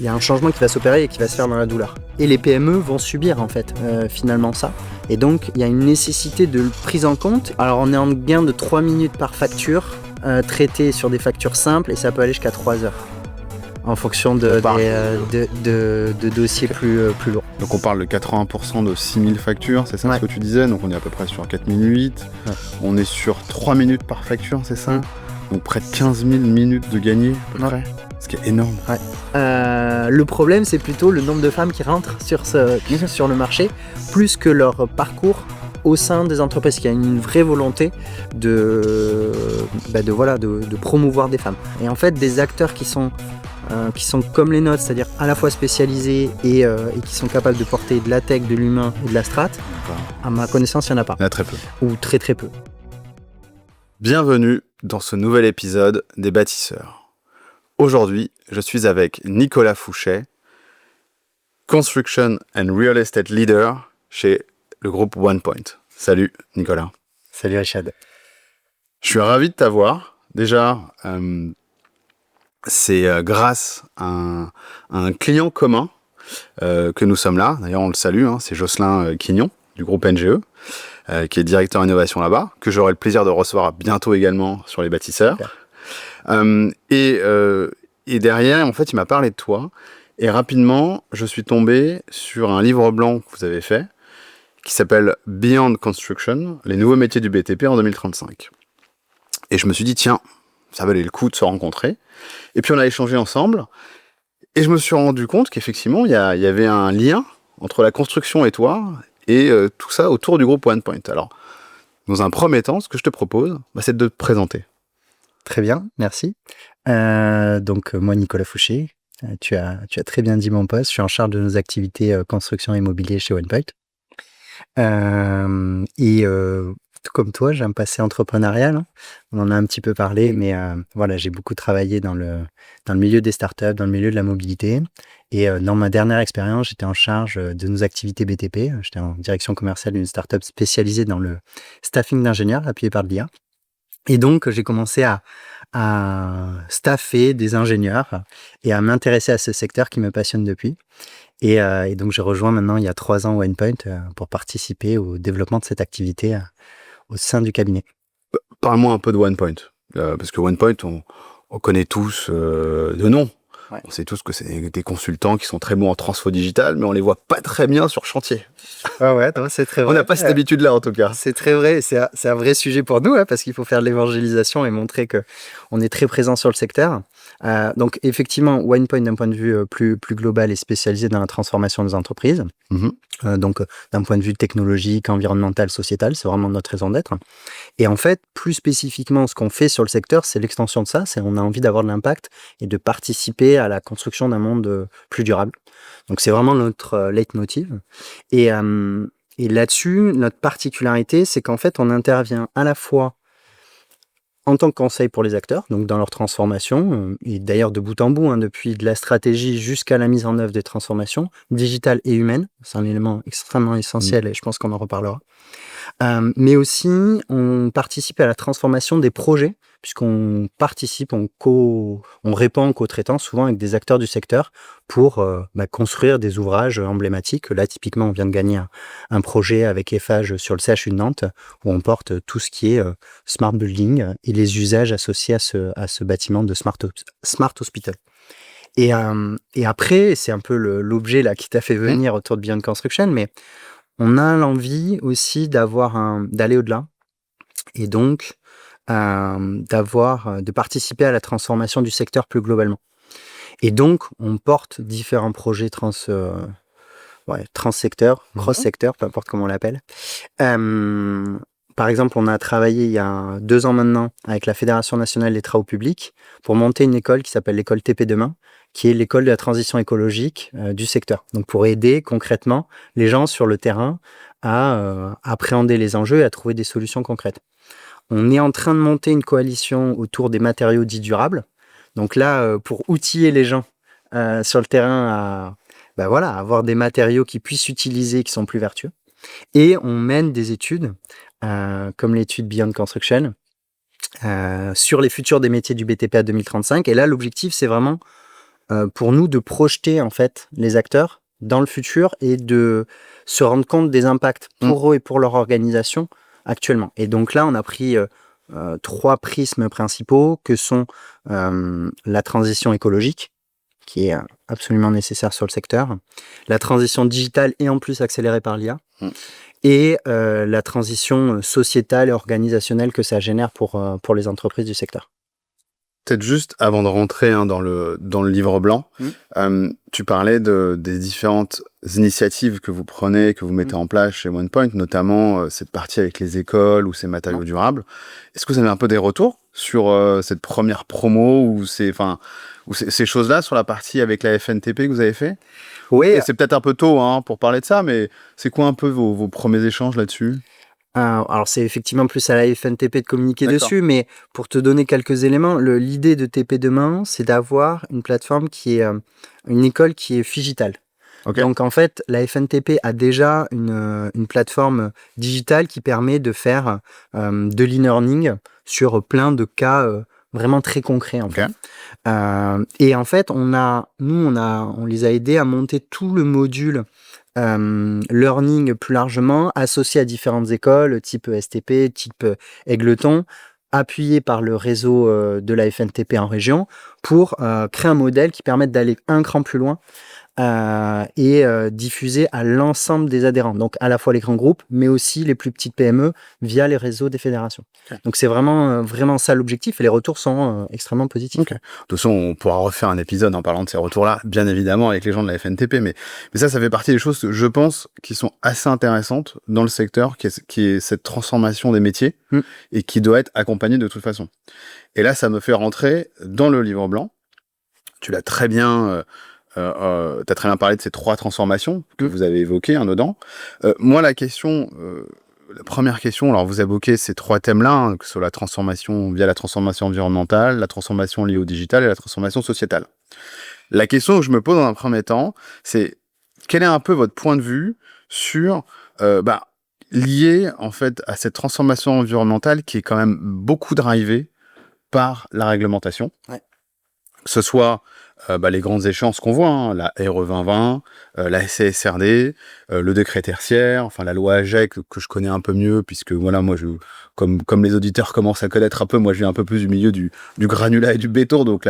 Il y a un changement qui va s'opérer et qui va se faire dans la douleur. Et les PME vont subir en fait finalement ça. Et donc il y a une nécessité de prise en compte. Alors on est en gain de 3 minutes par facture, traité sur des factures simples, et ça peut aller jusqu'à 3 heures. En fonction de dossiers plus lourds. Donc on parle de 80% de 6000 factures, c'est ça ce que tu disais? Donc on est à peu près sur 4008. Ouais. On est sur 3 minutes par facture, c'est ça? Donc près de 15 000 minutes de gagné à peu près. Ce qui est énorme. Ouais. Le problème, c'est plutôt le nombre de femmes qui rentrent sur le marché, plus que leur parcours au sein des entreprises. Il y a une vraie volonté de promouvoir des femmes. Et en fait, des acteurs qui sont comme les nôtres, c'est-à-dire à la fois spécialisés et qui sont capables de porter de la tech, de l'humain et de la strat, à ma connaissance, il n'y en a pas. Il y en a très peu. Ou très très peu. Bienvenue dans ce nouvel épisode des Bâtisseurs. Aujourd'hui, je suis avec Nicolas Fouchet, Construction and Real Estate Leader chez le groupe OnePoint. Salut Nicolas. Salut Rachad. Je suis ravi de t'avoir. Déjà, c'est grâce à un client commun que nous sommes là. D'ailleurs, on le salue, c'est Jocelyn Quignon du groupe NGE, qui est directeur innovation là-bas, que j'aurai le plaisir de recevoir bientôt également sur les Bâtisseurs. Super. Et derrière, en fait, il m'a parlé de toi. Et rapidement, je suis tombé sur un livre blanc que vous avez fait, qui s'appelle Beyond Construction, les nouveaux métiers du BTP en 2035. Et je me suis dit, tiens, ça valait le coup de se rencontrer. Et puis on a échangé ensemble. Et je me suis rendu compte qu'effectivement, il y avait un lien entre la construction et toi, et tout ça autour du groupe OnePoint. Alors, dans un premier temps, ce que je te propose, c'est de te présenter. Très bien, merci. Donc moi, Nicolas Fouchet, tu as très bien dit mon poste. Je suis en charge de nos activités construction immobilier chez OnePoint. Tout comme toi, j'ai un passé entrepreneurial. On en a un petit peu parlé, mais voilà, j'ai beaucoup travaillé dans le milieu des startups, dans le milieu de la mobilité. Et dans ma dernière expérience, j'étais en charge de nos activités BTP. J'étais en direction commerciale d'une startup spécialisée dans le staffing d'ingénieurs appuyé par de l'IA. Et donc, j'ai commencé à staffer des ingénieurs et à m'intéresser à ce secteur qui me passionne depuis. Et donc, j'ai rejoint maintenant, il y a 3 ans, OnePoint pour participer au développement de cette activité au sein du cabinet. Parle-moi un peu de OnePoint, parce que OnePoint, on connaît tous de nom. Ouais. On sait tous que c'est des consultants qui sont très bons en transfo digital, mais on les voit pas très bien sur chantier. Ah ouais, non, c'est très vrai. On n'a pas cette habitude-là, en tout cas. C'est très vrai. C'est un vrai sujet pour nous, parce qu'il faut faire de l'évangélisation et montrer qu'on est très présent sur le secteur. Donc, effectivement, OnePoint, d'un point de vue plus global, est spécialisé dans la transformation des entreprises. Donc, d'un point de vue technologique, environnemental, sociétal, c'est vraiment notre raison d'être. Et en fait, plus spécifiquement, ce qu'on fait sur le secteur, c'est l'extension de ça. On a envie d'avoir de l'impact et de participer à la construction d'un monde plus durable. Donc, c'est vraiment notre leitmotiv. Et là-dessus, notre particularité, c'est qu'en fait, on intervient à la fois en tant que conseil pour les acteurs, donc dans leur transformation, et d'ailleurs de bout en bout, depuis de la stratégie jusqu'à la mise en œuvre des transformations, digitales et humaines. C'est un élément extrêmement essentiel et je pense qu'on en reparlera. Mais aussi, on participe à la transformation des projets, puisqu'on participe, on répond en co-traitant souvent avec des acteurs du secteur pour construire des ouvrages emblématiques. Là, typiquement, on vient de gagner un projet avec Eiffage sur le CHU de Nantes, où on porte tout ce qui est smart building et les usages associés à ce bâtiment de smart hospital. Et après, c'est un peu l'objet là qui t'a fait venir autour de Beyond Construction, mais on a l'envie aussi d'aller au-delà et donc de participer à la transformation du secteur plus globalement. Et donc, on porte différents projets transsecteurs, cross-secteurs, peu importe comment on l'appelle. Par exemple, on a travaillé il y a 2 ans maintenant avec la Fédération nationale des travaux publics pour monter une école qui s'appelle l'école TP Demain, qui est l'école de la transition écologique du secteur. Donc, pour aider concrètement les gens sur le terrain à appréhender les enjeux et à trouver des solutions concrètes. On est en train de monter une coalition autour des matériaux dits durables. Donc là, pour outiller les gens sur le terrain à avoir des matériaux qui puissent utiliser, qui sont plus vertueux. Et on mène des études, comme l'étude Beyond Construction, sur les futurs des métiers du BTP à 2035. Et là, l'objectif, c'est vraiment pour nous de projeter en fait les acteurs dans le futur et de se rendre compte des impacts pour eux et pour leur organisation actuellement. Et donc là, on a pris 3 prismes principaux que sont la transition écologique, qui est absolument nécessaire sur le secteur, la transition digitale et en plus accélérée par l'IA, et la transition sociétale et organisationnelle que ça génère pour les entreprises du secteur. Peut-être juste avant de rentrer dans le livre blanc, tu parlais des différentes initiatives que vous prenez, que vous mettez en place chez OnePoint, notamment cette partie avec les écoles ou ces matériaux durables. Est-ce que vous avez un peu des retours sur cette première promo ou ces choses-là sur la partie avec la FNTP que vous avez fait? Oui. Et c'est peut-être un peu tôt pour parler de ça, mais c'est quoi un peu vos premiers échanges là-dessus? Alors c'est effectivement plus à la FNTP de communiquer dessus, mais pour te donner quelques éléments, l'idée de TP Demain, c'est d'avoir une plateforme qui est une école qui est digitale. Okay. Donc en fait, la FNTP a déjà une plateforme digitale qui permet de faire de l'e-learning sur plein de cas vraiment très concrets en fait. Et en fait, on les a aidés à monter tout le module learning plus largement, associé à différentes écoles, type STP, type Égletons, appuyé par le réseau de la FNTP en région, pour créer un modèle qui permette d'aller un cran plus loin et diffuser à l'ensemble des adhérents. Donc à la fois les grands groupes, mais aussi les plus petites PME via les réseaux des fédérations. Okay. Donc c'est vraiment ça l'objectif et les retours sont extrêmement positifs. Okay. De toute façon, on pourra refaire un épisode en parlant de ces retours-là, bien évidemment, avec les gens de la FNTP. Mais ça fait partie des choses, je pense, qui sont assez intéressantes dans le secteur, qui est cette transformation des métiers et qui doit être accompagnée de toute façon. Et là, ça me fait rentrer dans le livre blanc. Tu l'as très bien... tu as très bien parlé de ces 3 transformations que vous avez évoquées, dedans. Moi, la première question, alors vous évoquez ces 3 thèmes-là, que ce soit la transformation via la transformation environnementale, la transformation liée au digital et la transformation sociétale. La question que je me pose dans un premier temps, c'est quel est un peu votre point de vue sur lié en fait à cette transformation environnementale qui est quand même beaucoup drivée par la réglementation, que ce soit les grandes échéances qu'on voit, la RE 2020, la CSRD, le décret tertiaire, enfin la loi AGEC que je connais un peu mieux, puisque voilà, moi, comme les auditeurs commencent à connaître un peu, moi je viens un peu plus du milieu du granulat et du béton, donc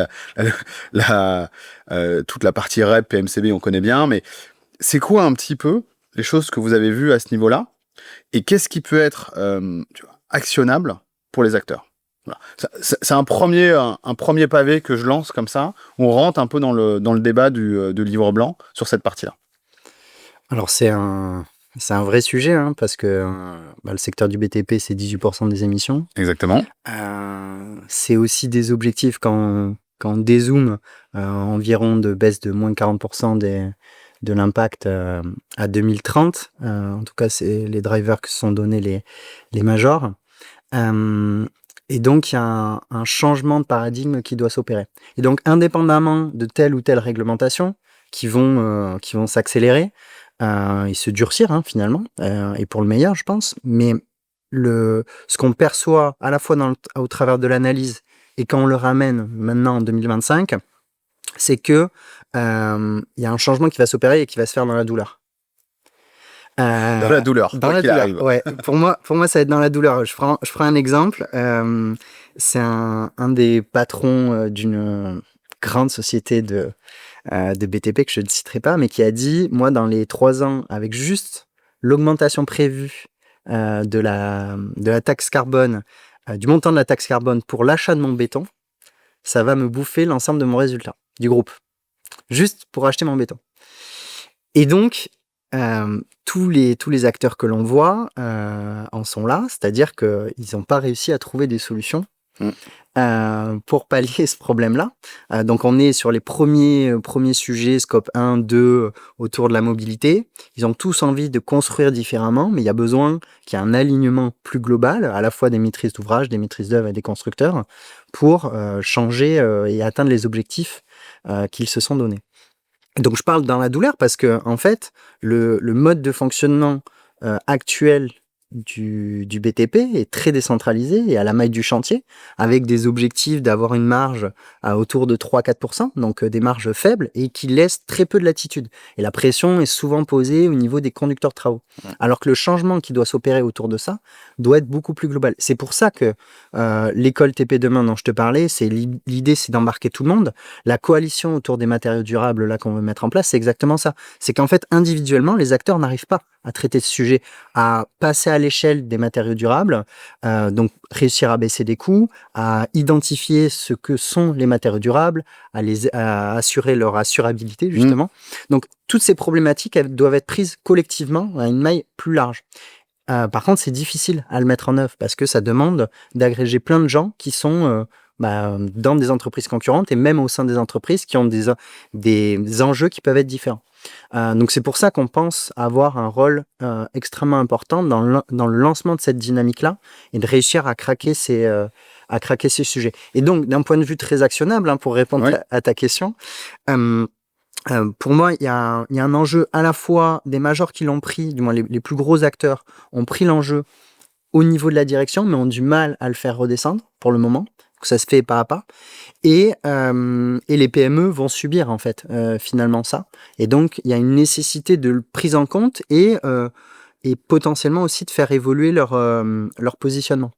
toute la partie REP, PMCB, on connaît bien, mais c'est quoi un petit peu les choses que vous avez vues à ce niveau-là, et qu'est-ce qui peut être actionnable pour les acteurs? Voilà. C'est un premier pavé que je lance comme ça. On rentre un peu dans le débat du livre blanc sur cette partie-là. Alors c'est un vrai sujet parce que le secteur du BTP, c'est 18% des émissions. Exactement. C'est aussi des objectifs quand on dézoome environ de baisse de moins 40% de l'impact à 2030. En tout cas, c'est les drivers que se sont donnés les majors. Et donc, il y a un changement de paradigme qui doit s'opérer. Et donc, indépendamment de telle ou telle réglementation qui vont s'accélérer et se durcir finalement, et pour le meilleur, je pense. Mais ce qu'on perçoit à la fois au travers de l'analyse et quand on le ramène maintenant en 2025, c'est que y a un changement qui va s'opérer et qui va se faire dans la douleur. Dans la douleur. Dans la douleur, ouais. Pour moi, ça va être dans la douleur. Je prends un exemple. C'est un des patrons d'une grande société de BTP que je ne citerai pas, mais qui a dit, moi, dans les 3 ans, avec juste l'augmentation prévue de la taxe carbone, du montant de la taxe carbone pour l'achat de mon béton, ça va me bouffer l'ensemble de mon résultat, du groupe. Juste pour acheter mon béton. Et donc, tous les acteurs que l'on voit en sont là, c'est-à-dire qu'ils n'ont pas réussi à trouver des solutions pour pallier ce problème-là. Donc on est sur les premiers sujets, scope 1, 2, autour de la mobilité. Ils ont tous envie de construire différemment, mais il y a besoin qu'il y ait un alignement plus global, à la fois des maîtrises d'ouvrage, des maîtrises d'œuvre et des constructeurs, pour changer et atteindre les objectifs qu'ils se sont donnés. Donc je parle dans la douleur parce que en fait le mode de fonctionnement actuel du BTP est très décentralisé et à la maille du chantier, avec des objectifs d'avoir une marge à autour de 3-4%, donc des marges faibles, et qui laissent très peu de latitude. Et la pression est souvent posée au niveau des conducteurs de travaux. Alors que le changement qui doit s'opérer autour de ça doit être beaucoup plus global. C'est pour ça que l'école TP Demain dont je te parlais, l'idée c'est d'embarquer tout le monde. La coalition autour des matériaux durables là qu'on veut mettre en place, c'est exactement ça. C'est qu'en fait, individuellement, les acteurs n'arrivent pas à traiter ce sujet, à passer à l'échelle des matériaux durables, donc réussir à baisser des coûts, à identifier ce que sont les matériaux durables, à assurer leur assurabilité justement. Donc toutes ces problématiques elles doivent être prises collectivement à une maille plus large. Par contre, c'est difficile à le mettre en œuvre parce que ça demande d'agréger plein de gens qui sont dans des entreprises concurrentes et même au sein des entreprises qui ont des enjeux qui peuvent être différents. Donc c'est pour ça qu'on pense avoir un rôle extrêmement important dans le lancement de cette dynamique-là et de réussir à craquer ces sujets. Et donc, d'un point de vue très actionnable, pour répondre à ta question, pour moi, il y a un enjeu à la fois des majors qui l'ont pris, du moins les plus gros acteurs ont pris l'enjeu au niveau de la direction, mais ont du mal à le faire redescendre pour le moment. Donc ça se fait pas à pas. Et les PME vont subir en fait finalement ça. Et donc il y a une nécessité de prise en compte et potentiellement aussi de faire évoluer leur positionnement.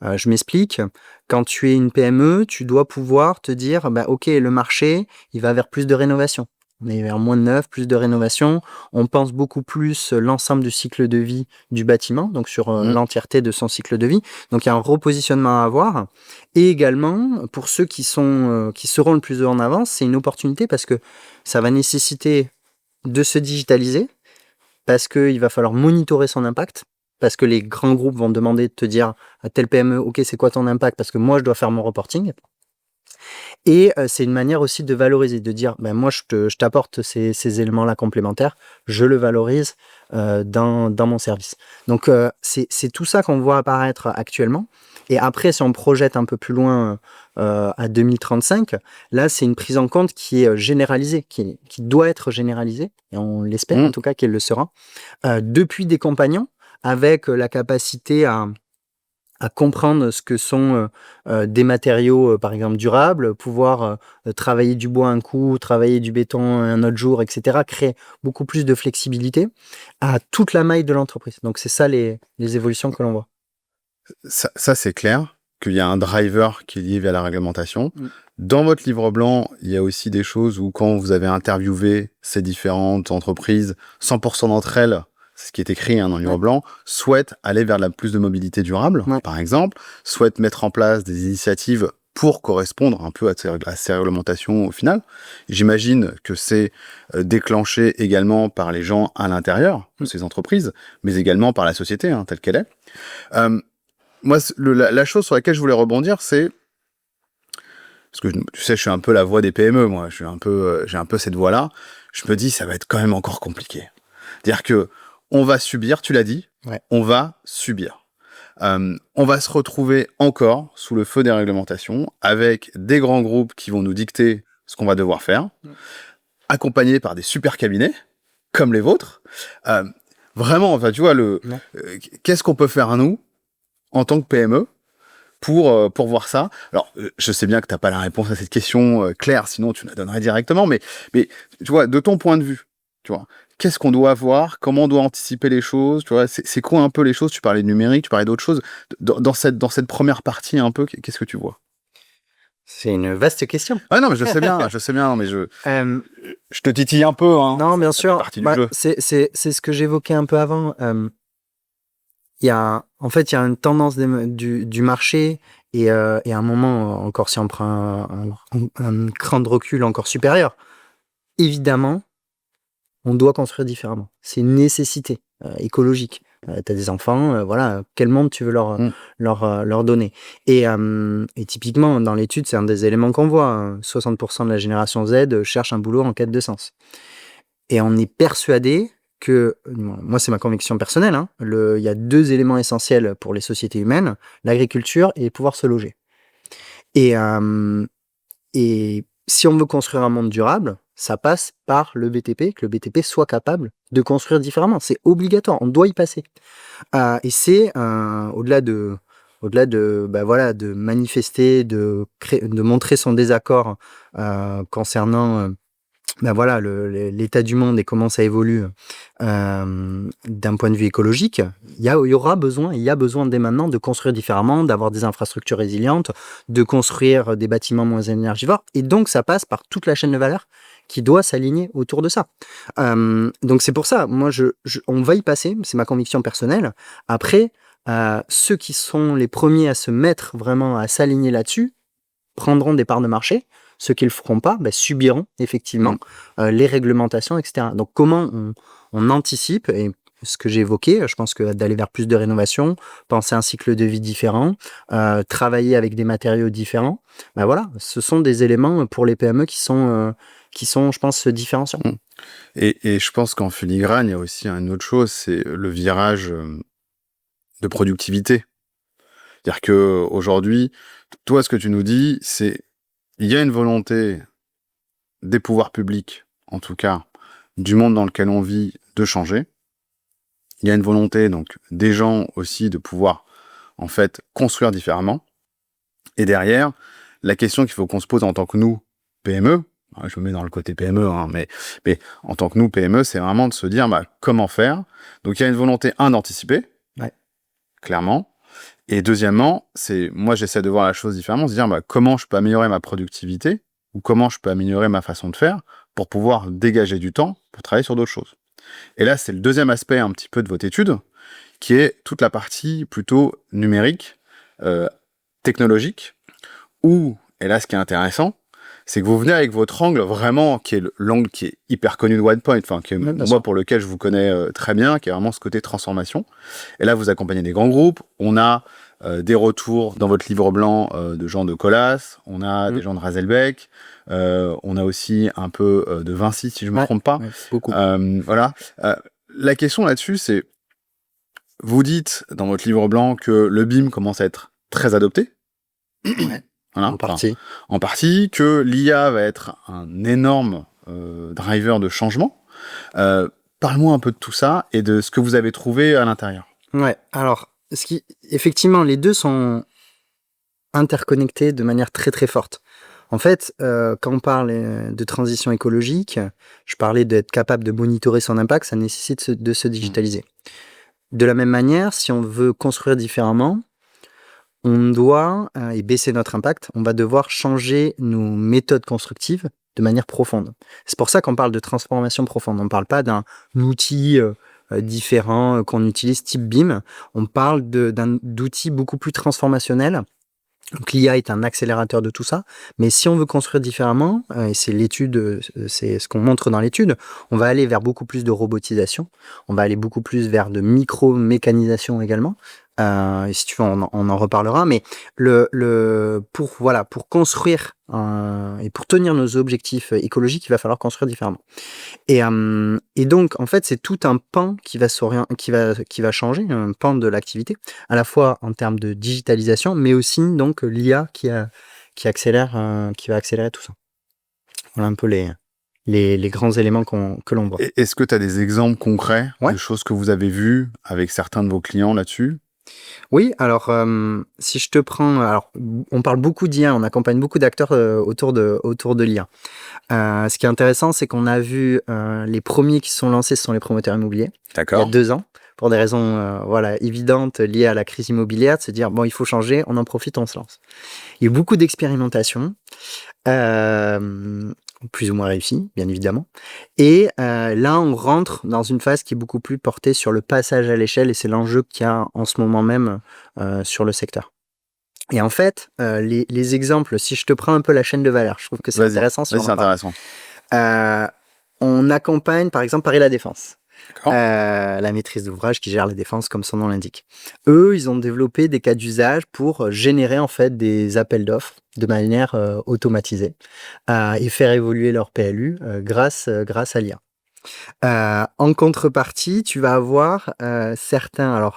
Je m'explique. Quand tu es une PME, tu dois pouvoir te dire, ok, le marché, il va vers plus de rénovation. On est vers moins de neuf, plus de rénovation. On pense beaucoup plus l'ensemble du cycle de vie du bâtiment, donc sur l'entièreté de son cycle de vie. Donc il y a un repositionnement à avoir. Et également, pour ceux qui seront le plus en avance, c'est une opportunité parce que ça va nécessiter de se digitaliser, parce qu'il va falloir monitorer son impact. Parce que les grands groupes vont demander de te dire à tel PME, ok, c'est quoi ton impact? Parce que moi, je dois faire mon reporting. Et c'est une manière aussi de valoriser, de dire, moi, je t'apporte ces éléments-là complémentaires, je le valorise dans mon service. Donc, c'est tout ça qu'on voit apparaître actuellement. Et après, si on projette un peu plus loin à 2035, là, c'est une prise en compte qui est généralisée, qui doit être généralisée, et on l'espère en tout cas qu'elle le sera, depuis des compagnons, avec la capacité à comprendre ce que sont des matériaux, par exemple, durables, pouvoir travailler du bois un coup, travailler du béton un autre jour, etc., créer beaucoup plus de flexibilité à toute la maille de l'entreprise. Donc, c'est ça les évolutions que l'on voit. Ça c'est clair, qu'il y a un driver qui est lié vers la réglementation. Dans votre livre blanc, il y a aussi des choses où quand vous avez interviewé ces différentes entreprises, 100% d'entre elles, c'est ce qui est écrit dans le livre blanc, souhaitent aller vers plus de mobilité durable, par exemple, souhaitent mettre en place des initiatives pour correspondre un peu à ces réglementations au final. J'imagine que c'est déclenché également par les gens à l'intérieur de ces entreprises, mais également par la société telle qu'elle est. Moi, la chose sur laquelle je voulais rebondir, c'est parce que tu sais, je suis un peu la voix des PME, moi. J'ai un peu cette voix-là. Je me dis, ça va être quand même encore compliqué. C'est-à-dire que on va subir, tu l'as dit, on va subir. On va se retrouver encore sous le feu des réglementations avec des grands groupes qui vont nous dicter ce qu'on va devoir faire, accompagnés par des super cabinets comme les vôtres. Vraiment, enfin, tu vois, qu'est-ce qu'on peut faire à nous en tant que PME pour voir ça? Alors, je sais bien que tu n'as pas la réponse à cette question claire, sinon tu la donnerais directement, mais tu vois, de ton point de vue, tu vois, qu'est-ce qu'on doit voir? Comment on doit anticiper les choses? Tu vois, c'est quoi un peu les choses? Tu parlais de numérique, tu parlais d'autres choses. Dans cette première partie, un peu, qu'est-ce que tu vois? C'est une vaste question. Ah non, mais je sais bien, non, mais je te titille un peu. Non, bien sûr. C'est ce que j'évoquais un peu avant. Il y a une tendance du marché et à un moment, encore si on prend un cran de recul encore supérieur, évidemment, on doit construire différemment. C'est une nécessité écologique. Tu as des enfants, voilà, quel monde tu veux leur donner. Et typiquement, dans l'étude, c'est un des éléments qu'on voit. 60% de la génération Z cherche un boulot en quête de sens. Et on est persuadé que, moi c'est ma conviction personnelle, il y a 2 éléments essentiels pour les sociétés humaines, l'agriculture et pouvoir se loger. Et si on veut construire un monde durable, ça passe par le BTP, que le BTP soit capable de construire différemment. C'est obligatoire, on doit y passer. Et c'est au-delà de voilà, de manifester, de montrer son désaccord concernant voilà, l'état du monde et comment ça évolue d'un point de vue écologique. Il y a besoin dès maintenant de construire différemment, d'avoir des infrastructures résilientes, de construire des bâtiments moins énergivores. Et donc, ça passe par toute la chaîne de valeur qui doit s'aligner autour de ça. Donc, c'est pour ça, moi, on va y passer, c'est ma conviction personnelle. Après, ceux qui sont les premiers à se mettre vraiment, à s'aligner là-dessus, prendront des parts de marché. Ceux qui ne le feront pas subiront effectivement les réglementations, etc. Donc, comment on anticipe, et ce que j'ai évoqué, je pense que d'aller vers plus de rénovation, penser un cycle de vie différent, travailler avec des matériaux différents, voilà, ce sont des éléments pour les PME qui sont, je pense, différenciants. Et je pense qu'en filigrane, il y a aussi une autre chose, c'est le virage de productivité. C'est-à-dire qu'aujourd'hui, toi, ce que tu nous dis, c'est il y a une volonté des pouvoirs publics, en tout cas, du monde dans lequel on vit, de changer. Il y a une volonté, donc, des gens aussi de pouvoir, en fait, construire différemment. Et derrière, la question qu'il faut qu'on se pose en tant que nous, PME, je me mets dans le côté PME, mais en tant que nous, PME, c'est vraiment de se dire, comment faire. Donc, il y a une volonté, d'anticiper, clairement. Et deuxièmement, moi, j'essaie de voir la chose différemment, de se dire, comment je peux améliorer ma productivité ou comment je peux améliorer ma façon de faire pour pouvoir dégager du temps pour travailler sur d'autres choses. Et là, c'est le deuxième aspect un petit peu de votre étude, qui est toute la partie plutôt numérique, technologique, où, et là, ce qui est intéressant, c'est que vous venez avec votre angle vraiment, qui est l'angle qui est hyper connu de OnePoint, moi, pour lequel je vous connais très bien, qui est vraiment ce côté transformation. Et là, vous accompagnez des grands groupes. On a des retours dans votre livre blanc de gens de Colas, on a des gens de Razelbeck, on a aussi un peu de Vinci, si je ne me trompe pas. Beaucoup. Voilà. La question là-dessus, c'est, vous dites dans votre livre blanc que le BIM commence à être très adopté. Voilà, en partie, que l'IA va être un énorme driver de changement. Parle-moi un peu de tout ça et de ce que vous avez trouvé à l'intérieur. Ouais, alors, effectivement, les deux sont interconnectés de manière très très forte. En fait, quand on parle de transition écologique, je parlais d'être capable de monitorer son impact, ça nécessite de se digitaliser. De la même manière, si on veut construire différemment, on doit, et baisser notre impact, on va devoir changer nos méthodes constructives de manière profonde. C'est pour ça qu'on parle de transformation profonde. On ne parle pas d'un outil différent qu'on utilise type BIM. On parle d'outils beaucoup plus transformationnels. Donc l'IA est un accélérateur de tout ça, mais si on veut construire différemment, et c'est l'étude, c'est ce qu'on montre dans l'étude, on va aller vers beaucoup plus de robotisation, on va aller beaucoup plus vers de micro-mécanisation également. Et si tu veux, on en reparlera, mais pour construire et pour tenir nos objectifs écologiques, il va falloir construire différemment. Et donc, en fait, c'est tout un pan qui va changer, un pan de l'activité, à la fois en termes de digitalisation, mais aussi donc l'IA qui va accélérer tout ça. Voilà un peu les grands éléments que l'on voit. Est-ce que tu as des exemples concrets de choses que vous avez vues avec certains de vos clients là-dessus ? Oui, alors si je te prends, alors on parle beaucoup d'IA, on accompagne beaucoup d'acteurs autour de l'IA. Ce qui est intéressant, c'est qu'on a vu les premiers qui sont lancés, ce sont les promoteurs immobiliers. D'accord. Il y a 2 ans, pour des raisons évidentes liées à la crise immobilière, de se dire bon, il faut changer, on en profite, on se lance. Il y a eu beaucoup d'expérimentations. Plus ou moins réussi, bien évidemment. Et là, on rentre dans une phase qui est beaucoup plus portée sur le passage à l'échelle, et c'est l'enjeu qu'il y a en ce moment même sur le secteur. Et en fait, les exemples, si je te prends un peu la chaîne de valeur, je trouve que c'est intéressant. C'est intéressant. On accompagne, par exemple, Paris La Défense. La maîtrise d'ouvrage qui gère la défense comme son nom l'indique. Eux, ils ont développé des cas d'usage pour générer en fait des appels d'offres de manière automatisée et faire évoluer leur PLU grâce à l'IA. En contrepartie, tu vas avoir certains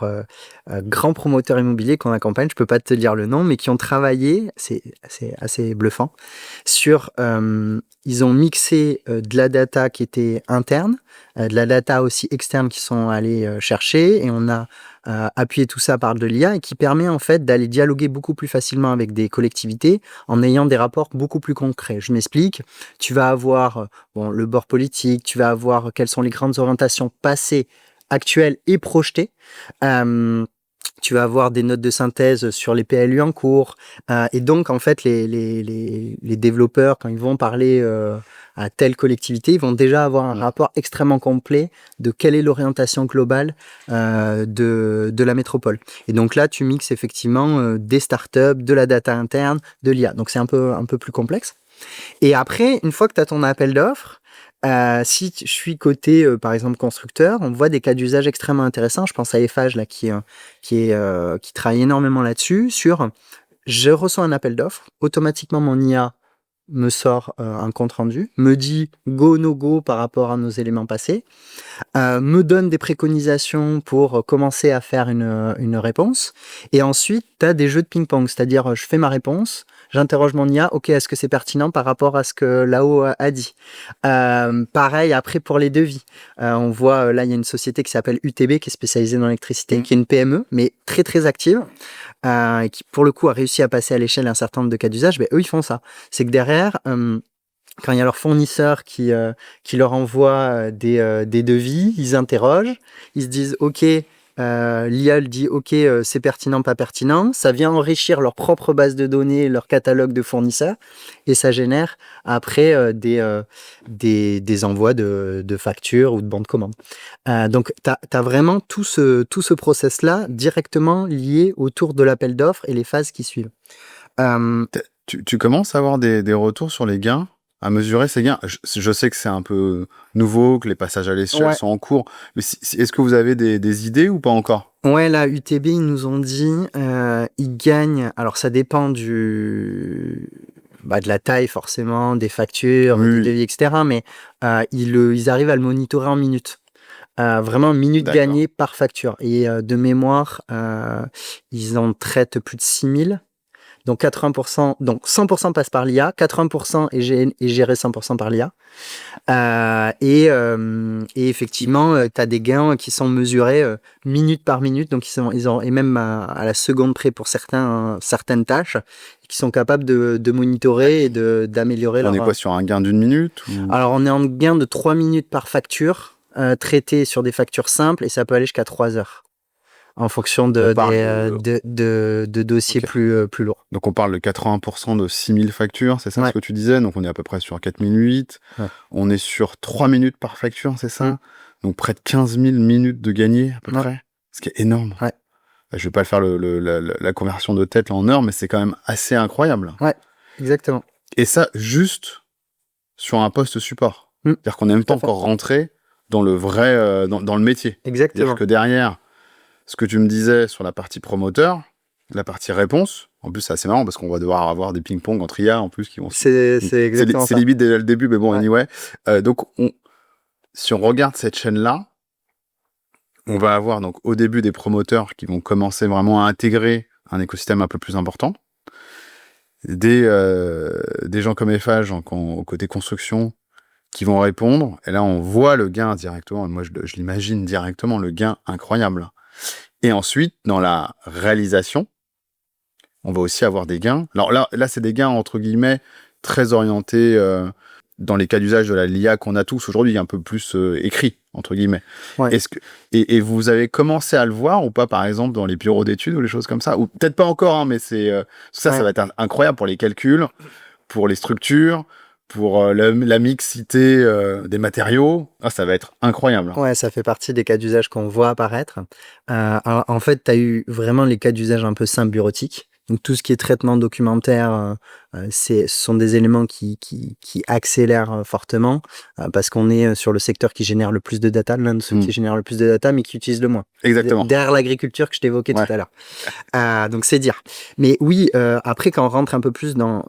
grands promoteurs immobiliers qu'on accompagne, je peux pas te dire le nom, mais qui ont travaillé, c'est assez bluffant, sur ils ont mixé de la data qui était interne, de la data aussi externe qui sont allés chercher, et on a appuyé tout ça par de l'IA et qui permet en fait d'aller dialoguer beaucoup plus facilement avec des collectivités en ayant des rapports beaucoup plus concrets. Je m'explique, tu vas avoir le bord politique, tu vas avoir quelles sont les grandes orientations passées, actuelles et projetées. Tu vas avoir des notes de synthèse sur les PLU en cours. Et donc, en fait, les développeurs, quand ils vont parler à telle collectivité, ils vont déjà avoir un rapport extrêmement complet de quelle est l'orientation globale de la métropole. Et donc là, tu mixes effectivement des startups, de la data interne, de l'IA. Donc, c'est un peu plus complexe. Et après, une fois que tu as ton appel d'offres, si je suis côté, par exemple, constructeur, on voit des cas d'usage extrêmement intéressants. Je pense à Eiffage, là, qui travaille énormément là-dessus, sur je reçois un appel d'offres, automatiquement mon IA me sort un compte rendu, me dit go, no go par rapport à nos éléments passés, me donne des préconisations pour commencer à faire une réponse. Et ensuite, tu as des jeux de ping-pong, c'est-à-dire je fais ma réponse, j'interroge mon IA, ok, est-ce que c'est pertinent par rapport à ce que là-haut a dit. Pareil, après pour les devis, on voit, là, il y a une société qui s'appelle UTB, qui est spécialisée dans l'électricité, qui est une PME, mais très très active, et qui pour le coup a réussi à passer à l'échelle un certain nombre de cas d'usage. Ben, eux, ils font ça. C'est que derrière... quand il y a leur fournisseur qui leur envoie des devis, ils interrogent, ils se disent OK, l'IA le dit OK, c'est pertinent, pas pertinent, ça vient enrichir leur propre base de données, leur catalogue de fournisseurs, et ça génère après des envois de factures ou de bons de commande. Donc tu as vraiment tout ce process-là directement lié autour de l'appel d'offres et les phases qui suivent. Tu commences à avoir des retours sur les gains, à mesurer ces gains? Je sais que c'est un peu nouveau, que les passages à l'échelle sont en cours, mais est-ce que vous avez des idées ou pas encore? Ouais, là, UTB, ils nous ont dit, ils gagnent, alors ça dépend de la taille forcément, des factures, des devis, etc., mais ils arrivent à le monitorer en minutes. Vraiment minutes gagnées par facture. Et de mémoire, ils en traitent plus de 6000. Donc 80%, donc 100% passe par l'IA, 80% est géré 100% par l'IA. Et effectivement, tu as des gains qui sont mesurés minute par minute, donc et même à la seconde près pour certaines tâches, qui sont capables de monitorer et d'améliorer On est quoi, sur un gain d'1 minute ou... Alors, on est en gain de 3 minutes par facture, traité sur des factures simples, et ça peut aller jusqu'à 3 heures. En fonction de dossiers plus lourds. Donc on parle de 80% de 6000 factures, c'est ça ce que tu disais? Donc on est à peu près sur 4008. On est sur 3 minutes par facture, c'est ça? Donc près de 15 000 minutes de gagné à peu près, ce qui est énorme. Je vais pas faire la conversion de tête là, en heures, mais c'est quand même assez incroyable. Ouais, exactement. Et ça, juste sur un poste support. C'est-à-dire qu'on n'est même pas encore rentré dans le vrai, dans le métier. Exactement. C'est-à-dire que derrière, ce que tu me disais sur la partie promoteur, la partie réponse, en plus c'est assez marrant parce qu'on va devoir avoir des ping-pong entre IA en plus qui vont... C'est exactement ça. C'est limite déjà le début, mais bon, anyway. Donc, si on regarde cette chaîne-là, on va avoir donc au début des promoteurs qui vont commencer vraiment à intégrer un écosystème un peu plus important. Des gens comme Eiffage au côté construction qui vont répondre. Et là, on voit le gain directement. Moi, je l'imagine directement, le gain incroyable. Et ensuite, dans la réalisation, on va aussi avoir des gains. Alors là c'est des gains, entre guillemets, très orientés dans les cas d'usage de la LIA qu'on a tous aujourd'hui, un peu plus écrit, entre guillemets. Et vous avez commencé à le voir ou pas, par exemple, dans les bureaux d'études ou les choses comme ça? Ou peut-être pas encore, hein, mais ça va être incroyable pour les calculs, pour les structures, pour la mixité des matériaux. Ça va être incroyable. Ouais, ça fait partie des cas d'usage qu'on voit apparaître. Alors, en fait, tu as eu vraiment les cas d'usage un peu simples bureautiques. Donc, tout ce qui est traitement documentaire, ce sont des éléments qui accélèrent fortement parce qu'on est sur le secteur qui génère le plus de data, l'un de ceux qui génère le plus de data, mais qui utilise le moins. Exactement. Derrière l'agriculture que je t'évoquais tout à l'heure. Donc c'est dire. Mais oui, après quand on rentre un peu plus dans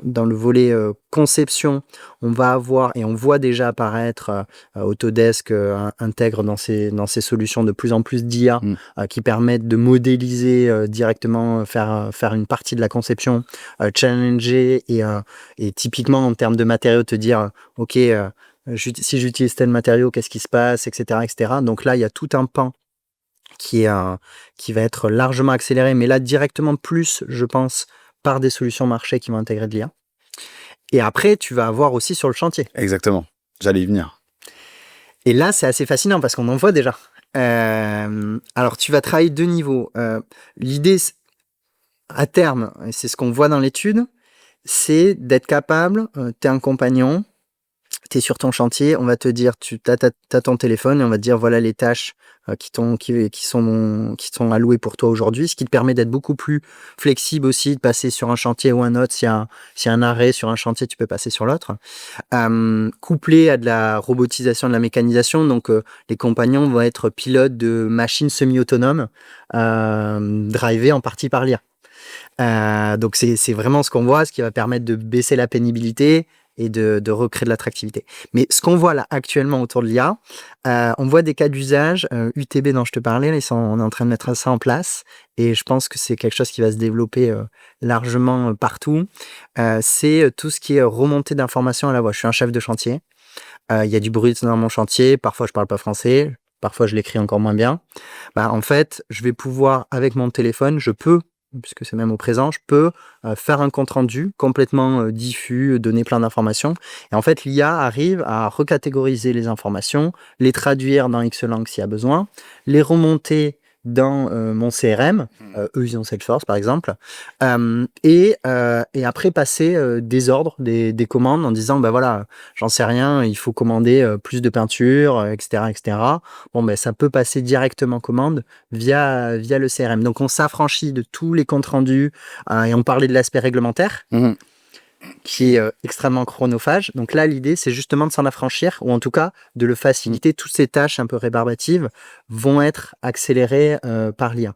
le volet conception, on va avoir, et on voit déjà apparaître, Autodesk intègre dans ses solutions de plus en plus d'IA qui permettent de modéliser directement, faire une partie de la conception, challenger et typiquement en termes de matériaux te dire ok, si j'utilise tel matériau, qu'est-ce qui se passe, etc., etc. Donc là, il y a tout un pan qui va être largement accéléré, mais là directement plus, je pense, par des solutions marché qui vont intégrer de l'IA. Et après, tu vas avoir aussi sur le chantier. Exactement, j'allais y venir. Et là, c'est assez fascinant parce qu'on en voit déjà. Alors, tu vas travailler deux niveaux. L'idée, à terme, et c'est ce qu'on voit dans l'étude, c'est d'être capable, tu es un compagnon, tu es sur ton chantier, on va te dire, tu as ton téléphone et on va te dire, voilà les tâches qui sont allouées pour toi aujourd'hui, ce qui te permet d'être beaucoup plus flexible aussi, de passer sur un chantier ou un autre. S'il y a un arrêt sur un chantier, tu peux passer sur l'autre. Couplé à de la robotisation, de la mécanisation, donc les compagnons vont être pilotes de machines semi-autonomes, drivées en partie par l'IA. Donc c'est vraiment ce qu'on voit, ce qui va permettre de baisser la pénibilité et de recréer de l'attractivité. Mais ce qu'on voit là actuellement autour de l'IA, on voit des cas d'usage, UTB dont je te parlais, on est en train de mettre ça en place et je pense que c'est quelque chose qui va se développer largement partout. C'est tout ce qui est remontée d'informations à la voix. Je suis un chef de chantier, il y a du bruit dans mon chantier, parfois je parle pas français, parfois je l'écris encore moins bien. En fait, je vais pouvoir, avec mon téléphone, puisque c'est même au présent, je peux faire un compte-rendu complètement diffus, donner plein d'informations. Et en fait, l'IA arrive à recatégoriser les informations, les traduire dans X langues s'il y a besoin, les remonter dans mon CRM, eux ils ont Salesforce par exemple, et après passer des ordres, des commandes en disant voilà, j'en sais rien, il faut commander plus de peinture, etc., etc. Bon ça peut passer directement commande via le CRM. Donc on s'affranchit de tous les comptes rendus et on parlait de l'aspect réglementaire qui est extrêmement chronophage. Donc là, l'idée, c'est justement de s'en affranchir, ou en tout cas de le faciliter. Toutes ces tâches un peu rébarbatives vont être accélérées par l'IA.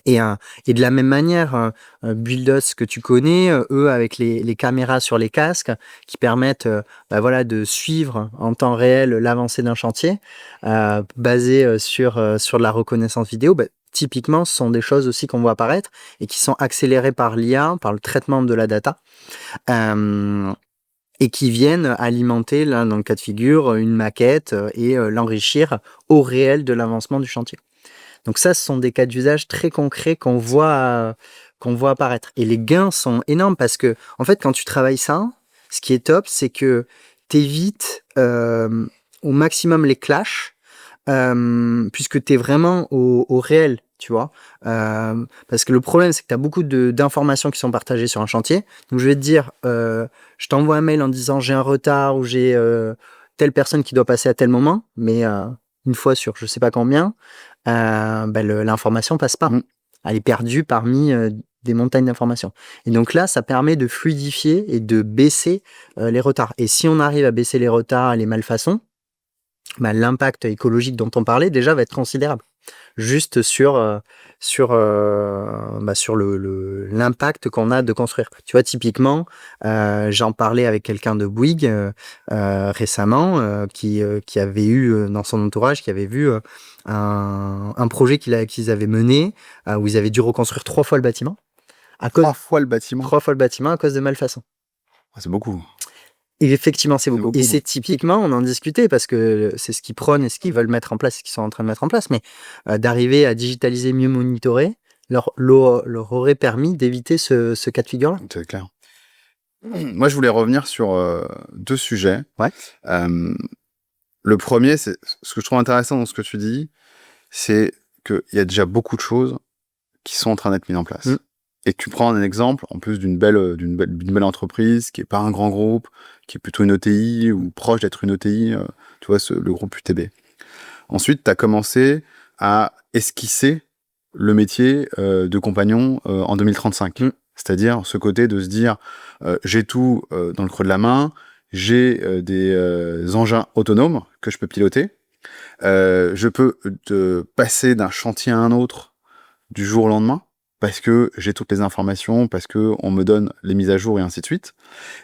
Et de la même manière, Buildos que tu connais, eux avec les caméras sur les casques qui permettent de suivre en temps réel l'avancée d'un chantier basé sur de la reconnaissance vidéo. Typiquement, ce sont des choses aussi qu'on voit apparaître et qui sont accélérées par l'IA, par le traitement de la data, et qui viennent alimenter, là, dans le cas de figure, une maquette et l'enrichir au réel de l'avancement du chantier. Donc ça, ce sont des cas d'usage très concrets qu'on voit apparaître. Et les gains sont énormes parce que, en fait, quand tu travailles ça, ce qui est top, c'est que tu évites au maximum les clashs, puisque tu es vraiment au réel, tu vois. Parce que le problème, c'est que tu as beaucoup d'informations qui sont partagées sur un chantier. Donc je vais te dire, je t'envoie un mail en disant j'ai un retard ou j'ai telle personne qui doit passer à tel moment, mais une fois sur je sais pas combien, l'information passe pas. Elle est perdue parmi des montagnes d'informations. Et donc là, ça permet de fluidifier et de baisser les retards. Et si on arrive à baisser les retards et les malfaçons, l'impact écologique dont on parlait déjà va être considérable. Juste sur l'impact qu'on a de construire. Tu vois, typiquement, j'en parlais avec quelqu'un de Bouygues récemment qui avait eu dans son entourage, qui avait vu un projet qu'ils avaient mené où ils avaient dû reconstruire 3 fois le bâtiment. 3 fois le bâtiment 3 fois le bâtiment à cause de malfaçons. C'est beaucoup. Et effectivement, c'est beaucoup. Et c'est typiquement, on en discutait parce que c'est ce qu'ils prônent et ce qu'ils veulent mettre en place, ce qu'ils sont en train de mettre en place, mais d'arriver à digitaliser, mieux monitorer, leur aurait permis d'éviter ce cas de figure-là. C'est clair. Moi, je voulais revenir sur 2 sujets. Ouais. Le premier, c'est ce que je trouve intéressant dans ce que tu dis, c'est qu'il y a déjà beaucoup de choses qui sont en train d'être mises en place. Et tu prends un exemple, en plus d'une belle entreprise, qui est pas un grand groupe, qui est plutôt une ETI, ou proche d'être une ETI, tu vois, le groupe UTB. Ensuite, tu as commencé à esquisser le métier de compagnon en 2035. C'est-à-dire ce côté de se dire, j'ai tout dans le creux de la main, j'ai des engins autonomes que je peux piloter, je peux passer d'un chantier à un autre du jour au lendemain, parce que j'ai toutes les informations, parce que on me donne les mises à jour et ainsi de suite.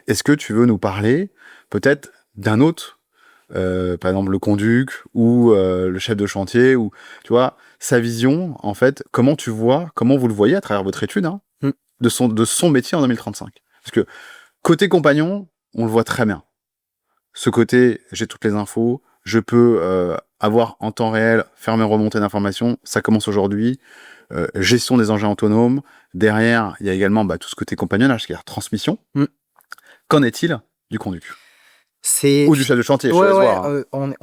Est-ce que tu veux nous parler peut-être d'un autre, par exemple le conduc ou le chef de chantier, ou tu vois, sa vision, en fait, comment vous le voyez à travers votre étude, hein, Mm. de son métier en 2035. Parce que côté compagnon, on le voit très bien. Ce côté, j'ai toutes les infos, je peux avoir en temps réel, faire mes remontées d'informations, ça commence aujourd'hui. Gestion des engins autonomes. Derrière, il y a également tout ce côté compagnonnage, c'est-à-dire transmission. Mm. Qu'en est-il du conduc C'est ou du chef de chantier, je te ouais, laisse ouais, voir, hein.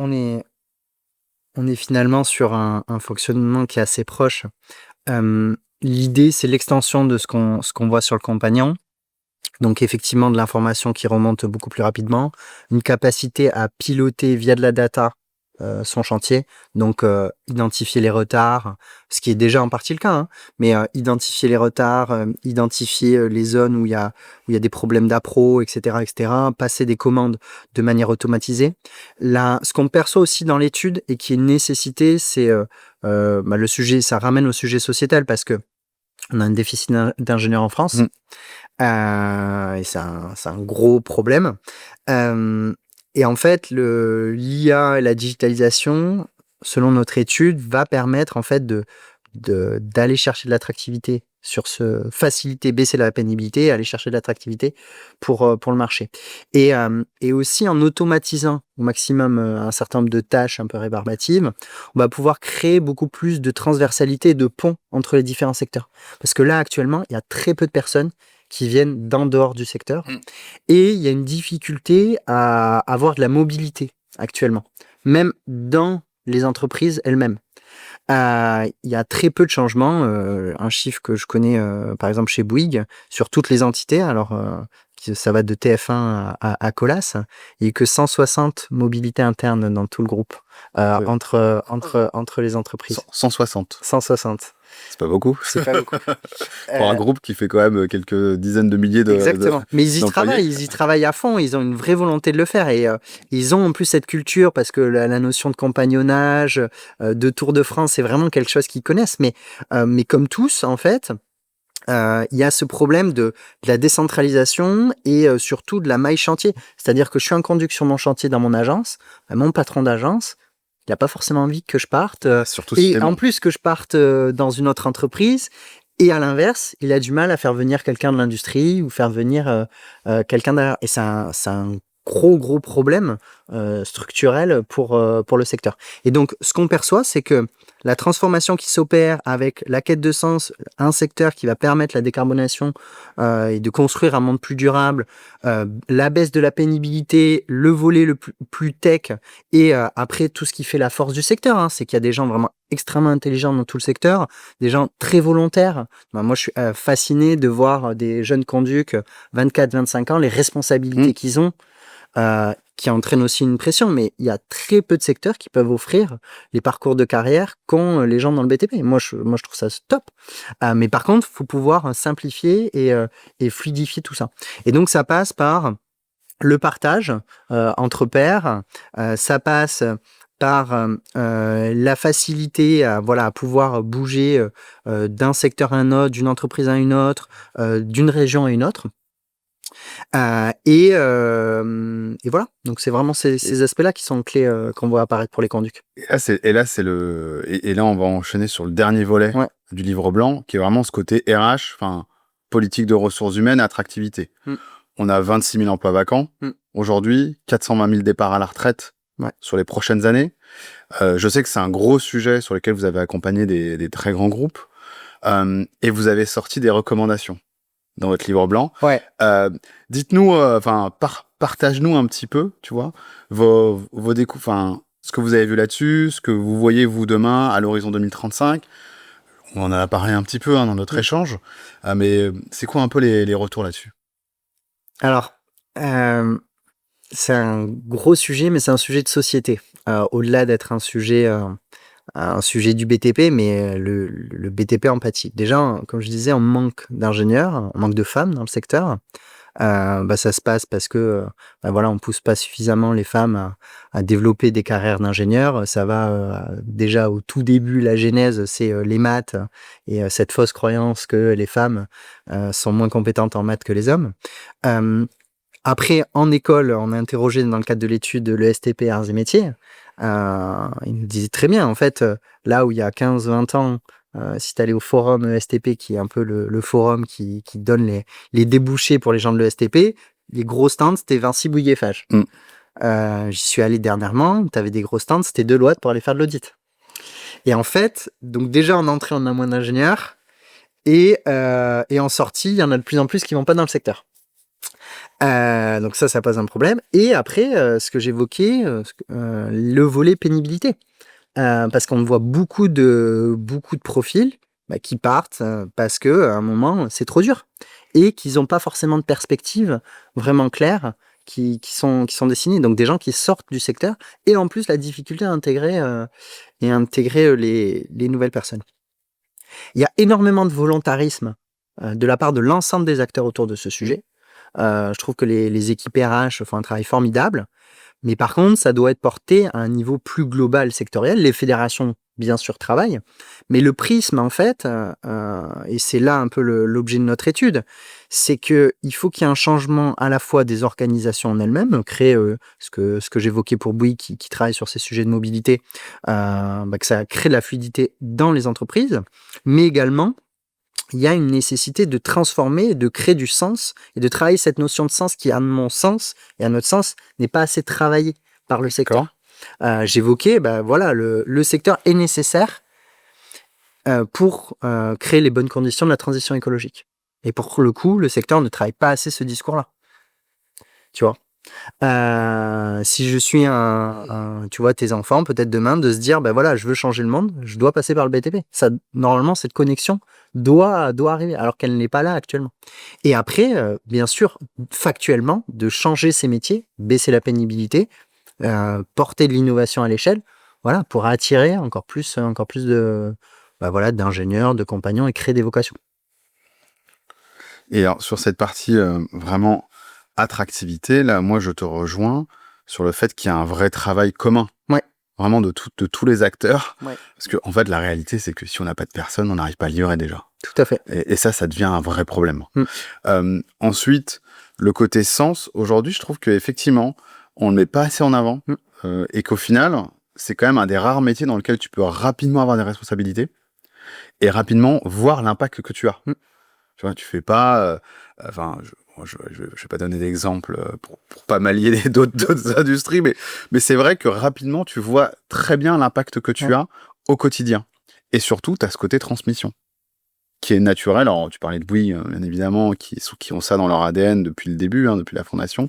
on est finalement sur un fonctionnement qui est assez proche. L'idée, c'est l'extension de ce qu'on voit sur le compagnon. Donc effectivement, de l'information qui remonte beaucoup plus rapidement, une capacité à piloter via de la data son chantier, donc identifier les retards, ce qui est déjà en partie le cas, hein, mais identifier les retards, identifier les zones où il y a des problèmes d'appro, etc., etc., passer des commandes de manière automatisée. Là, ce qu'on perçoit aussi dans l'étude et qui est une nécessité, c'est le sujet, ça ramène au sujet sociétal parce que on a un déficit d'ingénieurs en France. Mm. Et c'est un gros problème. Et en fait, l'IA et la digitalisation, selon notre étude, va permettre en fait d'aller chercher de l'attractivité faciliter, baisser la pénibilité, aller chercher de l'attractivité pour le marché. Et aussi en automatisant au maximum un certain nombre de tâches un peu rébarbatives, on va pouvoir créer beaucoup plus de transversalité et de ponts entre les différents secteurs. Parce que là, actuellement, il y a très peu de personnes qui viennent d'en dehors du secteur. Et il y a une difficulté à avoir de la mobilité actuellement, même dans les entreprises elles-mêmes. Il y a très peu de changements. Un chiffre que je connais, par exemple, chez Bouygues, sur toutes les entités, alors ça va de TF1 à Colas, il n'y a eu que 160 mobilités internes dans tout le groupe, Ouais. entre les entreprises. 160. 160. C'est pas beaucoup. C'est pas beaucoup. Pour un groupe qui fait quand même quelques dizaines de milliers Exactement. Mais d'employés. ils y travaillent à fond, ils ont une vraie volonté de le faire et ils ont en plus cette culture parce que la notion de compagnonnage, de Tour de France, c'est vraiment quelque chose qu'ils connaissent. Mais comme tous, en fait, il y a ce problème de la décentralisation et surtout de la maille chantier. C'est-à-dire que je suis un conduc sur mon chantier dans mon agence, mon patron d'agence, il n'a pas forcément envie que je parte. Surtout si Et t'es en plus que je parte dans une autre entreprise. Et à l'inverse, il a du mal à faire venir quelqu'un de l'industrie ou faire venir quelqu'un derrière. Et c'est un gros problème structurel pour le secteur. Et donc, ce qu'on perçoit, c'est que la transformation qui s'opère avec la quête de sens, un secteur qui va permettre la décarbonation et de construire un monde plus durable, la baisse de la pénibilité, le volet le plus tech, et après tout ce qui fait la force du secteur, hein, c'est qu'il y a des gens vraiment extrêmement intelligents dans tout le secteur, des gens très volontaires. Moi, je suis fasciné de voir des jeunes conducs, 24-25 ans, les responsabilités qu'ils ont, qui entraînent aussi une pression, mais il y a très peu de secteurs qui peuvent offrir les parcours de carrière qu'ont les gens dans le BTP. Moi, je trouve ça top. Mais par contre, il faut pouvoir simplifier et fluidifier tout ça. Et donc, ça passe par le partage entre pairs, ça passe par la facilité à pouvoir bouger d'un secteur à un autre, d'une entreprise à une autre, d'une région à une autre. Et voilà. Donc c'est vraiment ces aspects-là qui sont clés qu'on voit apparaître pour les conducs. Et là, on va enchaîner sur le dernier volet Ouais. du livre blanc, qui est vraiment ce côté RH, enfin, politique de ressources humaines et attractivité. On a 26 000 emplois vacants. Aujourd'hui, 420 000 départs à la retraite sur les prochaines années. Je sais que c'est un gros sujet sur lequel vous avez accompagné des très grands groupes. Et vous avez sorti des recommandations dans votre livre blanc. Ouais. Dites-nous, partage-nous un petit peu, tu vois, vos ce que vous avez vu là-dessus, ce que vous voyez, vous, demain, à l'horizon 2035. On en a parlé un petit peu dans notre échange, mais c'est quoi un peu les retours là-dessus? Alors, c'est un gros sujet, mais c'est un sujet de société. Au-delà d'être un sujet un sujet du BTP, mais le BTP empathie. Déjà, comme je disais, on manque d'ingénieurs, on manque de femmes dans le secteur. Ça se passe parce que voilà, on pousse pas suffisamment les femmes à développer des carrières d'ingénieurs. Ça va déjà au tout début, la genèse, c'est les maths et cette fausse croyance que les femmes sont moins compétentes en maths que les hommes. Après, en école, on a interrogé dans le cadre de l'étude le STP Arts et Métiers. Il nous disait très bien, en fait, là où il y a 15-20 ans, si tu allais au forum ESTP, qui est un peu le forum qui donne les débouchés pour les gens de l'ESTP, les gros stands, c'était Vinci Bouillet-Fage. J'y suis allé dernièrement, tu avais des gros stands, c'était Deloitte pour aller faire de l'audit. Et en fait, donc déjà en entrée, on a moins d'ingénieurs, et en sortie, il y en a de plus en plus qui vont pas dans le secteur. Donc ça pose un problème. Et après, ce que j'évoquais, le volet pénibilité. Parce qu'on voit beaucoup de profils qui partent parce que à un moment, c'est trop dur. Et qu'ils n'ont pas forcément de perspective vraiment claire qui sont dessinées. Donc des gens qui sortent du secteur et en plus la difficulté à intégrer les nouvelles personnes. Il y a énormément de volontarisme de la part de l'ensemble des acteurs autour de ce sujet. Je trouve que les équipes RH font un travail formidable, mais par contre, ça doit être porté à un niveau plus global, sectoriel. Les fédérations, bien sûr, travaillent, mais le prisme, en fait, et c'est là un peu l'objet de notre étude, c'est qu'il faut qu'il y ait un changement à la fois des organisations en elles-mêmes, créer ce que j'évoquais pour Bouygues, qui travaille sur ces sujets de mobilité, que ça crée de la fluidité dans les entreprises, mais également il y a une nécessité de transformer, de créer du sens et de travailler cette notion de sens qui, à mon sens et à notre sens, n'est pas assez travaillée par le secteur. J'évoquais, voilà, le secteur est nécessaire pour créer les bonnes conditions de la transition écologique. Et pour le coup, le secteur ne travaille pas assez ce discours-là. Tu vois ? Si je suis tu vois, tes enfants, peut-être demain, de se dire, voilà, je veux changer le monde, je dois passer par le BTP. Ça, normalement, cette connexion doit arriver, alors qu'elle n'est pas là actuellement. Et après, bien sûr, factuellement, de changer ces métiers, baisser la pénibilité, porter de l'innovation à l'échelle, voilà, pour attirer encore plus de, voilà, d'ingénieurs, de compagnons et créer des vocations. Et alors, sur cette partie vraiment attractivité, là, moi, je te rejoins sur le fait qu'il y a un vrai travail commun. Ouais. Vraiment de tous les acteurs. Ouais. Parce que, en fait, la réalité, c'est que si on n'a pas de personne, on n'arrive pas à livrer déjà. Tout à fait. Et ça devient un vrai problème. Ensuite, le côté sens, aujourd'hui, je trouve qu'effectivement, on ne le met pas assez en avant. Et qu'au final, c'est quand même un des rares métiers dans lequel tu peux rapidement avoir des responsabilités et rapidement voir l'impact que tu as. Tu vois, tu fais pas... je vais pas donner d'exemple pour pas m'allier d'autres industries, mais c'est vrai que rapidement, tu vois très bien l'impact que tu as au quotidien. Et surtout, tu as ce côté transmission qui est naturel. Alors, tu parlais de Bouygues, bien évidemment, qui ont ça dans leur ADN depuis le début, depuis la fondation,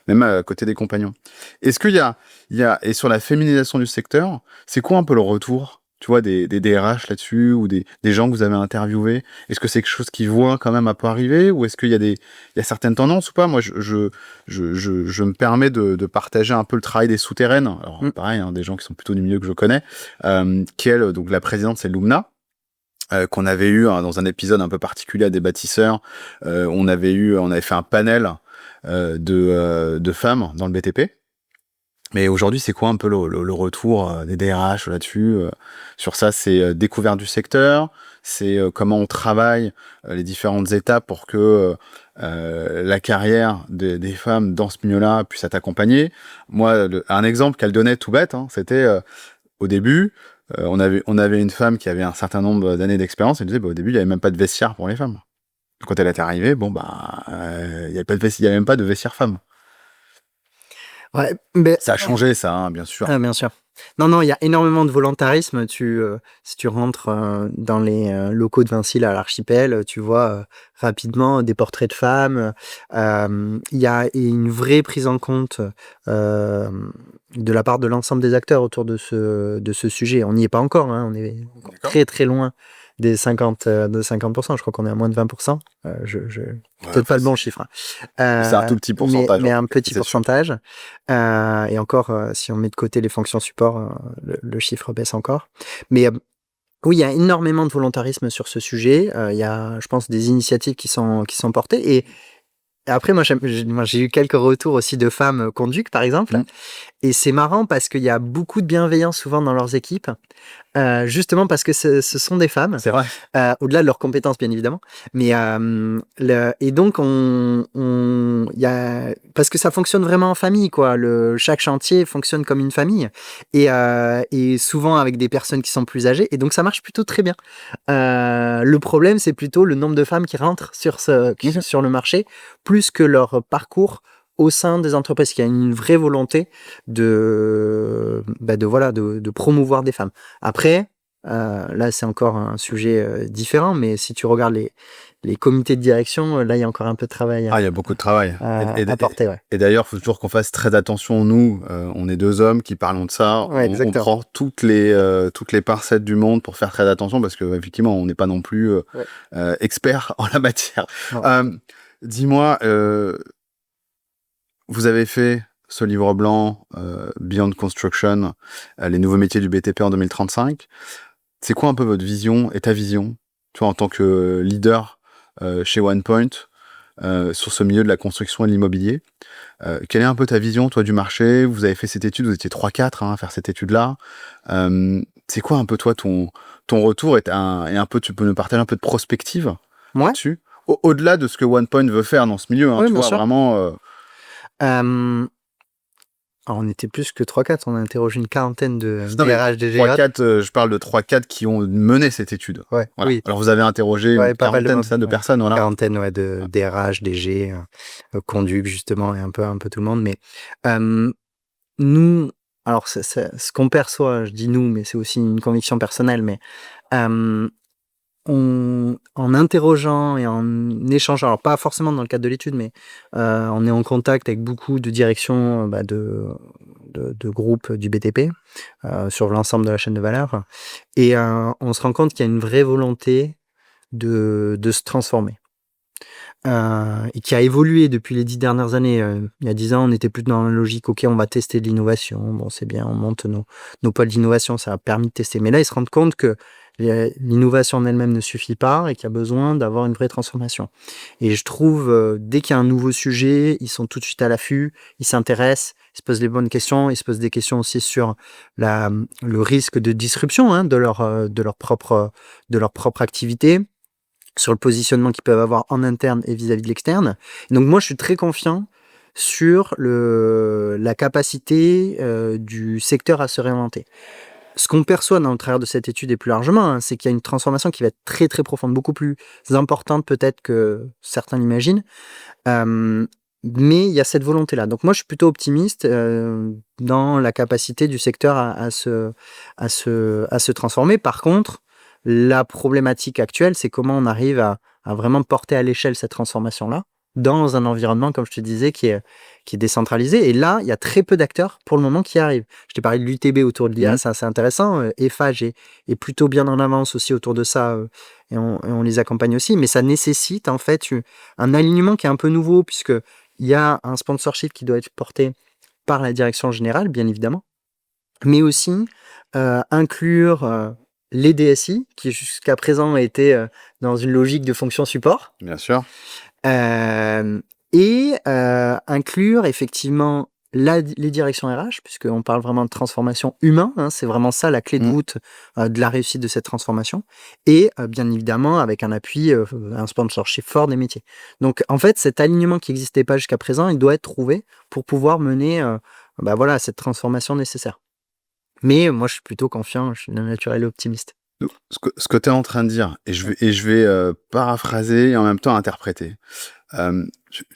même à côté des compagnons. Est-ce qu'il y a, et sur la féminisation du secteur, c'est quoi un peu le retour, tu vois, des DRH là-dessus, ou des gens que vous avez interviewés? Est-ce que c'est quelque chose qui voit quand même un peu arriver, ou est-ce qu'il y a certaines tendances ou pas? Moi, je me permets de partager un peu le travail des souterraines. Alors, pareil, des gens qui sont plutôt du milieu que je connais, qui elle, donc la présidente, c'est Lumna, qu'on avait eu dans un épisode un peu particulier à des bâtisseurs. On avait fait un panel de femmes dans le BTP. Mais aujourd'hui, c'est quoi un peu le retour des DRH là-dessus sur ça? C'est découverte du secteur, c'est comment on travaille les différentes étapes pour que la carrière des femmes dans ce milieu-là puisse être accompagnée. Moi, un exemple qu'elle donnait tout bête, c'était au début, on avait une femme qui avait un certain nombre d'années d'expérience. Elle disait, au début, il n'y avait même pas de vestiaire pour les femmes. Quand elle était arrivée, il n'y avait même pas de vestiaire femme. Ouais, ça a changé, ça, bien sûr. Bien sûr. Non, il y a énormément de volontarisme. Si tu rentres dans les locaux de Vinci, là, à l'Archipel, tu vois rapidement des portraits de femmes. Il y a une vraie prise en compte de la part de l'ensemble des acteurs autour de ce sujet. On n'y est pas encore, on est très très loin de 50%. Je crois qu'on est à moins de 20%. Peut-être pas le bon chiffre. C'est un tout petit pourcentage. Mais un petit pourcentage. Et encore, si on met de côté les fonctions support, le chiffre baisse encore. Mais oui, il y a énormément de volontarisme sur ce sujet. Il y a, je pense, des initiatives qui sont portées. Et après, moi, j'ai eu quelques retours aussi de femmes conduc, par exemple. Et c'est marrant parce qu'il y a beaucoup de bienveillance souvent dans leurs équipes, justement parce que ce sont des femmes. C'est vrai. Au-delà de leurs compétences, bien évidemment. Mais et donc parce que ça fonctionne vraiment en famille, quoi. Chaque chantier fonctionne comme une famille et souvent avec des personnes qui sont plus âgées. Et donc ça marche plutôt très bien. Le problème, c'est plutôt le nombre de femmes qui rentrent sur le marché, plus que leur parcours au sein des entreprises, qu'il y a une vraie volonté de promouvoir des femmes. Après, là, c'est encore un sujet différent, mais si tu regardes les comités de direction, là, il y a encore un peu de travail. Il y a beaucoup de travail à porter, ouais. Et d'ailleurs, il faut toujours qu'on fasse très attention, nous, on est deux hommes qui parlons de ça, Ouais, on prend toutes les pincettes du monde pour faire très attention, parce qu'effectivement, on n'est pas non plus expert en la matière. Dis-moi, vous avez fait ce livre blanc, Beyond Construction, les nouveaux métiers du BTP en 2035. C'est quoi un peu votre vision et ta vision, tu vois, en tant que leader chez OnePoint, sur ce milieu de la construction et de l'immobilier? Quelle est un peu ta vision, toi, du marché? Vous avez fait cette étude, vous étiez 3-4 à faire cette étude-là. C'est quoi un peu, toi, ton retour et un peu, tu peux nous partager un peu de prospective là-dessus, au-delà de ce que OnePoint veut faire dans ce milieu, oui, tu vois, vraiment... Alors, on était plus que 3-4, on a interrogé une quarantaine de DRH, DG. 3-4, je parle de 3-4 qui ont mené cette étude. Ouais, voilà. Oui. Alors vous avez interrogé une quarantaine de personnes. Voilà. Quarantaine de DRH, DG, conduc justement, et un peu tout le monde. Mais nous, alors ce qu'on perçoit, je dis nous, mais c'est aussi une conviction personnelle, mais en interrogeant et en échangeant, alors pas forcément dans le cadre de l'étude, mais on est en contact avec beaucoup de directions de groupes du BTP sur l'ensemble de la chaîne de valeur, et on se rend compte qu'il y a une vraie volonté de se transformer. Et qui a évolué depuis les 10 dernières années. Il y a 10 ans, on était plus dans la logique, ok, on va tester de l'innovation, bon c'est bien, on monte nos pôles d'innovation, ça a permis de tester. Mais là, ils se rendent compte que l'innovation en elle-même ne suffit pas et qu'il y a besoin d'avoir une vraie transformation. Et je trouve, dès qu'il y a un nouveau sujet, ils sont tout de suite à l'affût, ils s'intéressent, ils se posent les bonnes questions, ils se posent des questions aussi sur le risque de disruption de leur propre activité, sur le positionnement qu'ils peuvent avoir en interne et vis-à-vis de l'externe. Donc moi, je suis très confiant sur la capacité du secteur à se réinventer. Ce qu'on perçoit dans le travers de cette étude et plus largement, c'est qu'il y a une transformation qui va être très très profonde, beaucoup plus importante peut-être que certains l'imaginent. Mais il y a cette volonté-là. Donc moi, je suis plutôt optimiste dans la capacité du secteur à se transformer. Par contre, la problématique actuelle, c'est comment on arrive à vraiment porter à l'échelle cette transformation-là dans un environnement, comme je te disais, qui est décentralisé. Et là, il y a très peu d'acteurs pour le moment qui arrivent. Je t'ai parlé de l'UTB autour de l'IA, c'est assez intéressant. Eiffage est plutôt bien en avance aussi autour de ça, et on les accompagne aussi. Mais ça nécessite en fait un alignement qui est un peu nouveau, puisqu'il y a un sponsorship qui doit être porté par la direction générale, bien évidemment, mais aussi inclure les DSI, qui jusqu'à présent étaient dans une logique de fonction support. Bien sûr. Et inclure effectivement les directions RH, puisqu'on parle vraiment de transformation humaine, c'est vraiment ça la clé de voûte de la réussite de cette transformation, et bien évidemment avec un appui, un sponsorship fort des métiers. Donc en fait, cet alignement qui n'existait pas jusqu'à présent, il doit être trouvé pour pouvoir mener cette transformation nécessaire. Mais moi, je suis plutôt confiant, je suis d'un naturel optimiste. Ce que tu es en train de dire, et je vais paraphraser et en même temps interpréter.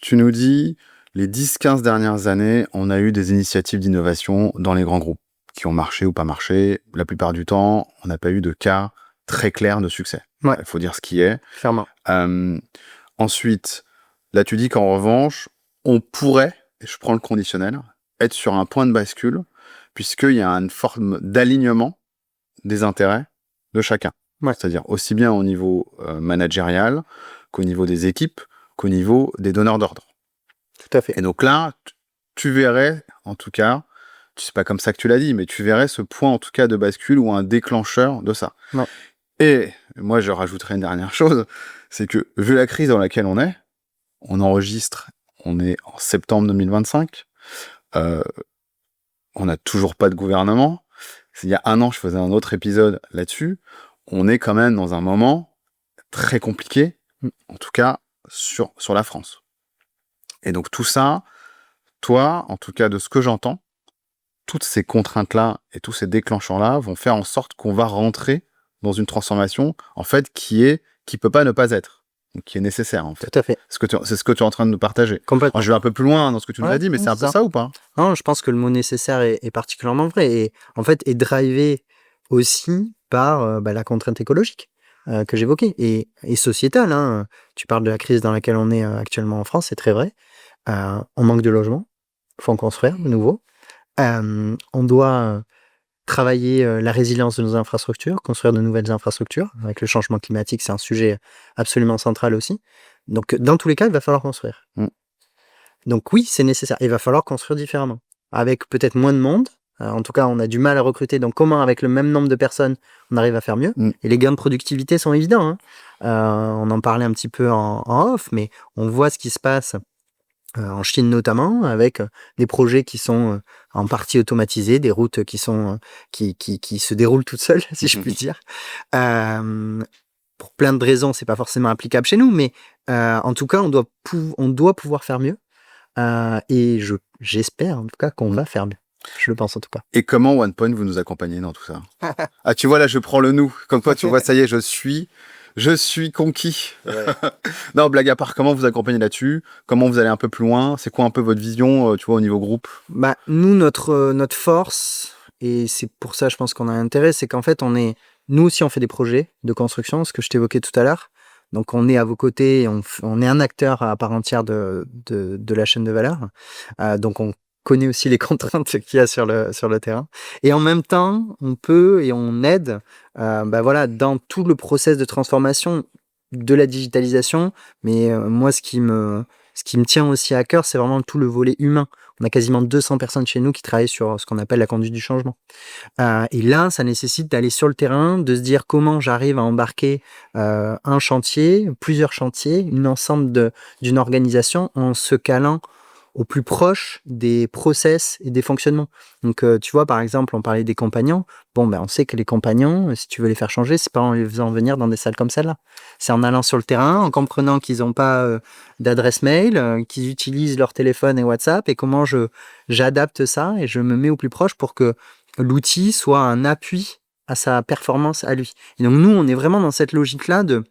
Tu nous dis, les 10-15 dernières années, on a eu des initiatives d'innovation dans les grands groupes qui ont marché ou pas marché. La plupart du temps, on n'a pas eu de cas très clairs de succès. Ouais. Il faut dire ce qui est. Clairement. Ensuite, là, tu dis qu'en revanche, on pourrait, et je prends le conditionnel, être sur un point de bascule, puisqu'il y a une forme d'alignement des intérêts de chacun. Ouais. C'est-à-dire aussi bien au niveau managérial qu'au niveau des équipes, qu'au niveau des donneurs d'ordre. Tout à fait. Et donc là, tu verrais, en tout cas, c'est pas comme ça que tu l'as dit, mais tu verrais ce point en tout cas de bascule ou un déclencheur de ça. Ouais. Et moi, je rajouterais une dernière chose, c'est que vu la crise dans laquelle on est, on enregistre, on est en septembre 2025, on n'a toujours pas de gouvernement. Il y a un an, je faisais un autre épisode là-dessus. On est quand même dans un moment très compliqué, en tout cas sur la France. Et donc tout ça, toi, en tout cas de ce que j'entends, toutes ces contraintes-là et tous ces déclencheurs-là vont faire en sorte qu'on va rentrer dans une transformation, en fait, qui peut pas ne pas être, donc qui est nécessaire, en fait. Tout à fait. C'est ce que tu es en train de nous partager. Complètement. Alors, je vais un peu plus loin dans ce que tu nous Ouais, as dit, mais non, c'est un c'est peu ça. ça ou pas? Non, je pense que le mot nécessaire est particulièrement vrai et en fait est drivé aussi par la contrainte écologique que j'évoquais et sociétale. Hein. Tu parles de la crise dans laquelle on est actuellement en France, c'est très vrai. On manque de logements, faut en construire de nouveau. On doit travailler la résilience de nos infrastructures, construire de nouvelles infrastructures. Avec le changement climatique, c'est un sujet absolument central aussi. Donc, dans tous les cas, il va falloir construire. Mm. Donc oui, c'est nécessaire. Il va falloir construire différemment. Avec peut-être moins de monde. En tout cas, on a du mal à recruter. Donc comment, avec le même nombre de personnes, on arrive à faire mieux? Mm. Et les gains de productivité sont évidents. Hein. On en parlait un petit peu en off, mais on voit ce qui se passe en Chine notamment, avec des projets qui sont en partie automatisés, des routes qui sont qui se déroulent toutes seules, si je puis dire. Pour plein de raisons, c'est pas forcément applicable chez nous, mais en tout cas, on doit pouvoir faire mieux. Et j'espère en tout cas qu'on va faire mieux. Je le pense en tout cas. Et comment OnePoint vous nous accompagnez dans tout ça? Ah, tu vois, là, je prends le nous. Comme toi, tu vois, ça y est, je suis conquis. Ouais. Non, blague à part, comment vous accompagnez là-dessus? Comment vous allez un peu plus loin? C'est quoi un peu votre vision, tu vois, au niveau groupe? Bah, nous, notre force, et c'est pour ça, je pense qu'on a intérêt, c'est qu'en fait, nous aussi, on fait des projets de construction, ce que je t'évoquais tout à l'heure. Donc, on est à vos côtés, on est un acteur à part entière de la chaîne de valeur. Donc, on connaît aussi les contraintes qu'il y a sur le terrain. Et en même temps, on peut et on aide, dans tout le process de transformation de la digitalisation. Mais moi, ce qui me tient aussi à cœur, c'est vraiment tout le volet humain. On a quasiment 200 personnes chez nous qui travaillent sur ce qu'on appelle la conduite du changement. Et là, ça nécessite d'aller sur le terrain, de se dire comment j'arrive à embarquer un chantier, plusieurs chantiers, d'une organisation en se calant au plus proche des process et des fonctionnements. Donc, tu vois, par exemple, on parlait des compagnons. Bon, on sait que les compagnons, si tu veux les faire changer, c'est pas en les faisant venir dans des salles comme celle-là. C'est en allant sur le terrain, en comprenant qu'ils n'ont pas d'adresse mail, qu'ils utilisent leur téléphone et WhatsApp, et comment j'adapte ça et je me mets au plus proche pour que l'outil soit un appui à sa performance à lui. Et donc, nous, on est vraiment dans cette logique-là de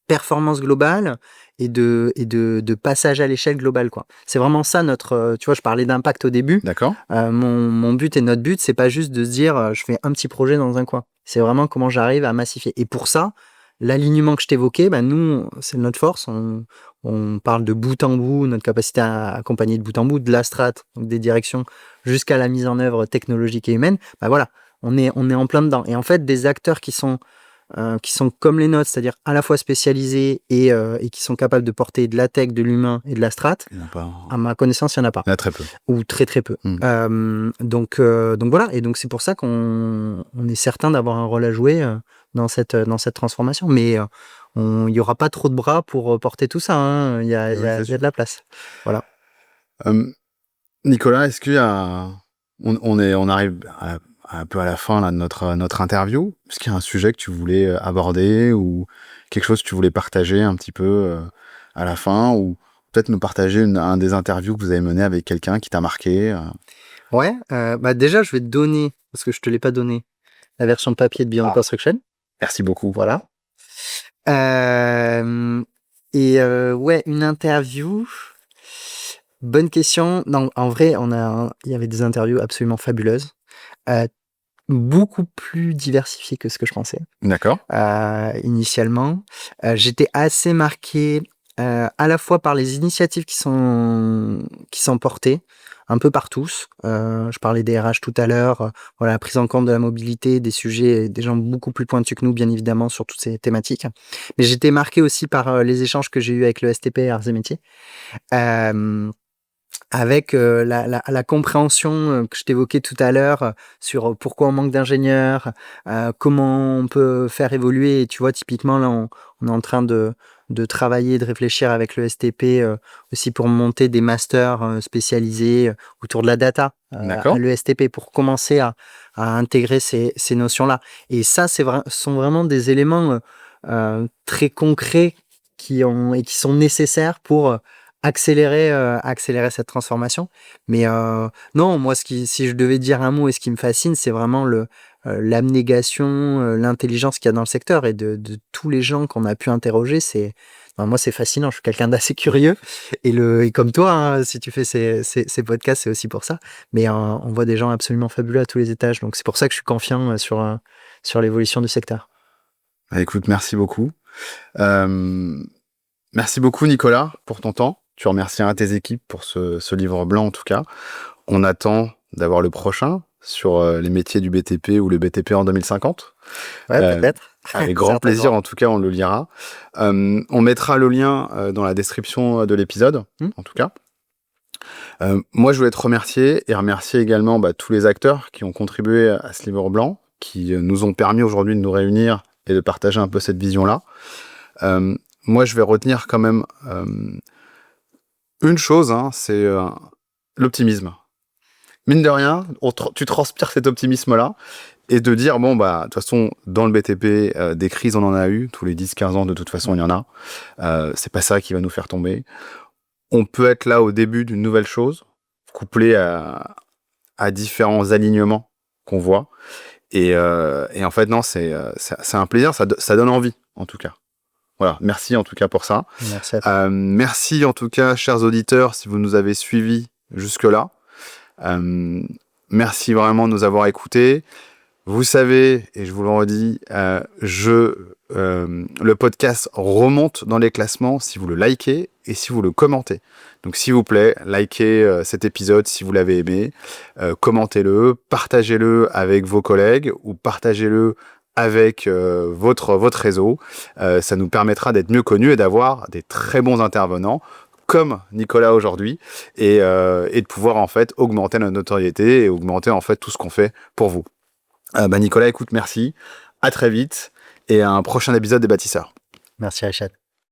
performance globale et de passage à l'échelle globale, quoi. C'est vraiment ça notre... tu vois, je parlais d'impact au début. D'accord. Mon but et notre but, c'est pas juste de se dire je fais un petit projet dans un coin. C'est vraiment comment j'arrive à massifier. Et pour ça, l'alignement que je t'évoquais, nous, c'est notre force. On parle de bout en bout, notre capacité à accompagner de bout en bout, de la strat, donc des directions, jusqu'à la mise en œuvre technologique et humaine. Voilà, on est en plein dedans. Et en fait, des acteurs qui sont comme les nôtres, c'est-à-dire à la fois spécialisés et qui sont capables de porter de la tech, de l'humain et de la strat, Il n'y en a pas. à ma connaissance, il n'y en a pas. Il y en a très peu. Ou très très peu. Donc voilà, et donc c'est pour ça qu'on est certain d'avoir un rôle à jouer dans cette transformation. Mais il n'y aura pas trop de bras pour porter tout ça. Hein. Il y a de la place. Voilà. Nicolas, est-ce qu'il y a... On arrive un peu à la fin là, de notre interview. Est-ce qu'il y a un sujet que tu voulais aborder ou quelque chose que tu voulais partager un petit peu à la fin, ou peut-être nous partager un des interviews que vous avez mené avec quelqu'un qui t'a marqué? Ouais, déjà je vais te donner, parce que je te l'ai pas donné, la version papier de Beyond Construction. Merci beaucoup. Voilà. Ouais, une interview. Bonne question. Non, en vrai, il y avait des interviews absolument fabuleuses. Beaucoup plus diversifiées que ce que je pensais. D'accord. Initialement. J'étais assez marqué à la fois par les initiatives qui sont portées. un peu par tous. Je parlais des RH tout à l'heure, voilà, la prise en compte de la mobilité, des sujets, des gens beaucoup plus pointus que nous, bien évidemment, sur toutes ces thématiques. Mais j'étais marqué aussi par les échanges que j'ai eus avec le STP Arts et Métiers. Euh, avec la compréhension que je t'évoquais tout à l'heure sur pourquoi on manque d'ingénieurs, comment on peut faire évoluer. Et tu vois, typiquement, là, on est en train de travailler, de réfléchir avec le STP aussi pour monter des masters spécialisés autour de la data à D'accord. l'ESTP pour commencer à intégrer ces notions-là. Et ça, sont vraiment des éléments très concrets qui sont nécessaires pour accélérer cette transformation. Mais non, moi, si je devais dire un mot et ce qui me fascine, c'est vraiment l'abnégation, l'intelligence qu'il y a dans le secteur et de tous les gens qu'on a pu interroger. Moi, c'est fascinant. Je suis quelqu'un d'assez curieux et comme toi, hein, si tu fais ces podcasts, c'est aussi pour ça. Mais on voit des gens absolument fabuleux à tous les étages. Donc, c'est pour ça que je suis confiant sur l'évolution du secteur. Bah, écoute, merci beaucoup. Merci beaucoup, Nicolas, pour ton temps. Tu remercieras tes équipes pour ce livre blanc, en tout cas. On attend d'avoir le prochain sur les métiers du BTP ou le BTP en 2050. Ouais, peut-être. Avec grand plaisir, en tout cas, on le lira. On mettra le lien dans la description de l'épisode, en tout cas. Moi, je voulais te remercier et remercier également tous les acteurs qui ont contribué à ce livre blanc, qui nous ont permis aujourd'hui de nous réunir et de partager un peu cette vision-là. Moi, je vais retenir quand même une chose, hein, c'est l'optimisme. Mine de rien, tu transpires cet optimisme-là et de dire, bon, de toute façon, dans le BTP, des crises, on en a eu. Tous les 10-15 ans, de toute façon, il y en a. C'est pas ça qui va nous faire tomber. On peut être là au début d'une nouvelle chose, couplé à différents alignements qu'on voit. Et en fait, non, c'est un plaisir, ça donne envie, en tout cas. Voilà, merci en tout cas pour ça. Merci à toi. Merci en tout cas, chers auditeurs, si vous nous avez suivis jusque-là. Merci vraiment de nous avoir écoutés. Vous savez, et je vous le redis, le podcast remonte dans les classements si vous le likez et si vous le commentez. Donc s'il vous plaît, likez cet épisode si vous l'avez aimé, commentez-le, partagez-le avec vos collègues ou partagez-le avec votre réseau. Ça nous permettra d'être mieux connus et d'avoir des très bons intervenants comme Nicolas aujourd'hui et de pouvoir en fait augmenter notre notoriété et augmenter en fait tout ce qu'on fait pour vous. Nicolas, écoute, merci, à très vite et à un prochain épisode des Bâtisseurs. Merci Richard.